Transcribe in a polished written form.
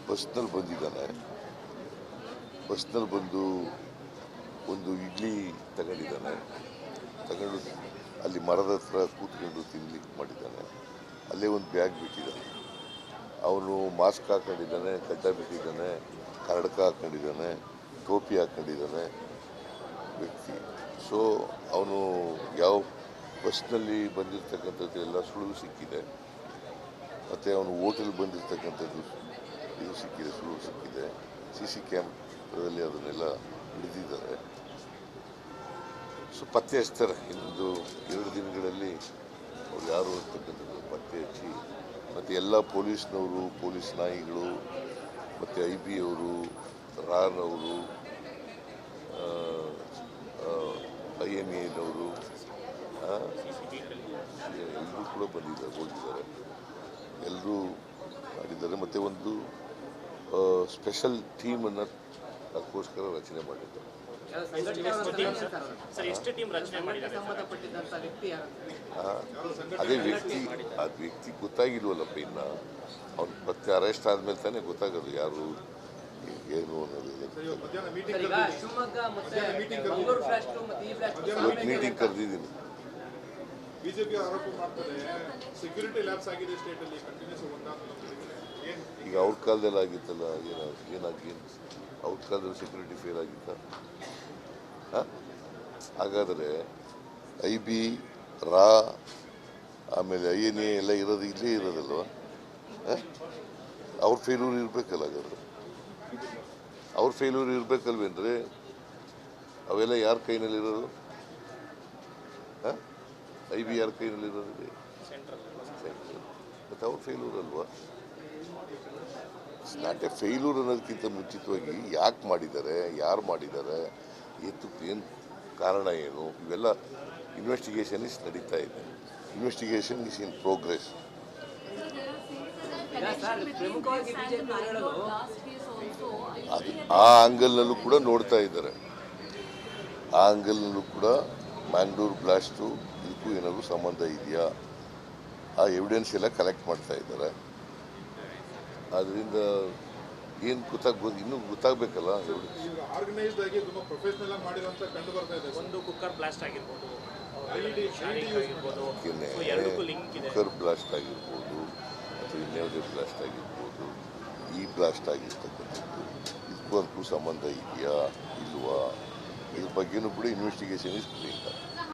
ಬಸ್ನಲ್ಲಿ ಬಂದಿದ್ದಾನೆ. ಬಸ್ನಲ್ಲಿ ಬಂದು ಒಂದು ಇಡ್ಲಿ ತಗೊಂಡಿದ್ದಾನೆ. ತಗೊಂಡು ಅಲ್ಲಿ ಮರದ ಹತ್ರ ಕೂತ್ಕೊಂಡು ತಿನ್ಲಿಕ್ಕೆ ಮಾಡಿದ್ದಾನೆ. ಅಲ್ಲೇ ಒಂದು ಬ್ಯಾಗ್ ಬಿಟ್ಟಿದ್ದಾನೆ. ಅವನು ಮಾಸ್ಕ್ ಹಾಕೊಂಡಿದ್ದಾನೆ, ಗಡ್ಡ ಬಿಟ್ಟಿದ್ದಾನೆ, ಕನ್ನಡಕ ಹಾಕೊಂಡಿದ್ದಾನೆ, ಟೋಪಿ ಹಾಕೊಂಡಿದ್ದಾನೆ ವ್ಯಕ್ತಿ. ಸೊ ಅವನು ಯಾವ ಬಸ್ನಲ್ಲಿ ಬಂದಿರತಕ್ಕಂಥದ್ದು ಎಲ್ಲ ಸುಳಿವು ಸಿಕ್ಕಿದೆ. ಮತ್ತು ಅವನು ಹೋಟೆಲ್ ಬಂದಿರತಕ್ಕಂಥದ್ದು ಇದು ಸಿಕ್ಕಿದೆ, ಸುಳಿವು ಸಿಕ್ಕಿದೆ. CC ಕ್ಯಾಮ್ರಾದಲ್ಲಿ ಅದನ್ನೆಲ್ಲ ಹಿಡಿದಿದ್ದಾರೆ. ಸೊ ಪತ್ತೆ ಹಚ್ತಾರೆ. ಇನ್ನೊಂದು 2 ದಿನಗಳಲ್ಲಿ ಅವ್ರು ಯಾರು ಅಂತಕ್ಕಂಥದ್ದು ಪತ್ತೆ ಹಚ್ಚಿ, ಮತ್ತು ಎಲ್ಲ ಪೊಲೀಸ್ನವರು, ಪೊಲೀಸ್ ನಾಯಿಗಳು, ಮತ್ತು IB ಅವರು, ರಾನವರು, INAನವರು ಎಲ್ಲರೂ ಕೂಡ ಬಂದಿದ್ದಾರೆ, ಹೋಗಿದ್ದಾರೆ. ಎಲ್ಲರೂ ಮಾಡಿದ್ದಾರೆ. ಮತ್ತು ಒಂದು ಸ್ಪೆಷಲ್ ಟೀಮನ್ನು ಅದಕ್ಕೋಸ್ಕರ ರಚನೆ ಮಾಡಿದ್ದಾರೆ. ಅದೇ ವ್ಯಕ್ತಿ ಗೊತ್ತಾಗಿಲ್ವಲ್ಲಪ್ಪ. ಇನ್ನು ಅವ್ನು ಮತ್ತೆ ಅರೆಸ್ಟ್ ಆದ್ಮೇಲೆ ತಾನೇ ಗೊತ್ತಾಗೋದು ಯಾರು ಏನು ಅನ್ನೋದು. ಮೀಟಿಂಗ್ ಕರೆದಿದ್ದೀನಿ. ಬಿಜೆಪಿ ಆರೋಪ ಮಾಡ್ತಾರೆ ಸೆಕ್ಯೂರಿಟಿ ಲ್ಯಾಬ್ಸ್ ಆಗಿದೆ ಸ್ಟೇಟ್ ಅಲ್ಲಿ ಕಂಟಿನ್ಯೂಸ್ ಈಗ ಅವ್ರ ಕಾಲದಲ್ಲಿ ಆಗಿತ್ತಲ್ಲ, ಏನಾಗಿ ಅವ್ರ ಕಾಲದಲ್ಲಿ ಸೆಕ್ಯೂರಿಟಿ ಫೇಲ್ ಆಗಿತ್ತ? ಹಾಗಾದರೆ IB, ರಾ, ಆಮೇಲೆ INA ಎಲ್ಲ ಇರೋದು ಇಲ್ಲೇ ಇರೋದಲ್ವ? ಅವ್ರ ಫೇಲ್ಯೂರ್ ಇರಬೇಕಲ್ಲ. ಹಾಗಾದ್ರೆ ಅವ್ರ ಫೇಲ್ಯೂರ್ ಇರಬೇಕಲ್ವೇನ್ರಿ? ಅವೆಲ್ಲ ಯಾರ ಕೈನಲ್ಲಿರೋದು? IB ಯಾರ ಕೈನಲ್ಲಿರೋದು? ಮತ್ತು ಅವ್ರ ಫೇಲ್ಯೂರ್ ಅಲ್ವಾ? ನಾಟ್ ಎ ಫೇಲ್ಯೂರ್ ಅನ್ನೋದಕ್ಕಿಂತ ಮುಂಚಿತವಾಗಿ ಯಾಕೆ ಮಾಡಿದ್ದಾರೆ, ಯಾರು ಮಾಡಿದ್ದಾರೆ, ಏನು ಕಾರಣ, ಏನು, ಇವೆಲ್ಲ ಇನ್ವೆಸ್ಟಿಗೇಷನ್ ನಡೀತಾ ಇದೆ. Investigation is in progress. ಅದು ಆ ಆಂಗಲ್ನಲ್ಲೂ ಕೂಡ ನೋಡ್ತಾ ಇದ್ದಾರೆ. ಆ ಆಂಗಲ್ನಲ್ಲೂ ಕೂಡ ಮ್ಯಾಂಗ್ಳೂರ್ ಬ್ಲಾಸ್ಟು ಇದಕ್ಕೂ ಏನಾದರೂ ಸಂಬಂಧ ಇದೆಯಾ, ಆ ಎವಿಡೆನ್ಸ್ ಎಲ್ಲ ಕಲೆಕ್ಟ್ ಮಾಡ್ತಾ ಇದ್ದಾರೆ. ಅದರಿಂದ ಏನು ಇನ್ನೂ ಗೊತ್ತಾಗಬೇಕಲ್ಲ. ಆರ್ಗನೈಸ್ಡ್ ಆಗಿ ತುಂಬಾ ಪ್ರೊಫೆಷನಲ್ ಆಗಿ ಮಾಡಿರೋಂತ ಕಂಡು ಬರ್ತಾ ಇದೆ. ಒಂದು ಕುಕ್ಕರ್ ಬ್ಲಾಸ್ಟ್ ಆಗಿರ್ಬೋದು, ಕುಕ್ಕರ್ ಬ್ಲಾಸ್ಟ್ ಆಗಿರ್ಬೋದು, ಅಥವಾ ಇನ್ಯಾವುದೇ ಬ್ಲಾಸ್ಟ್ ಆಗಿರ್ಬೋದು, ಈ ಬ್ಲಾಸ್ಟ್ ಆಗಿರ್ತಕ್ಕಂಥದ್ದು ಇದಕ್ಕೂ ಅದಕ್ಕೂ ಸಂಬಂಧ ಇದೆಯಾ ಇಲ್ವಾ, ಇದ್ರ ಬಗ್ಗೆನೂ ಕೂಡ ಇನ್ವೆಸ್ಟಿಗೇಷನ್ ಇಸ್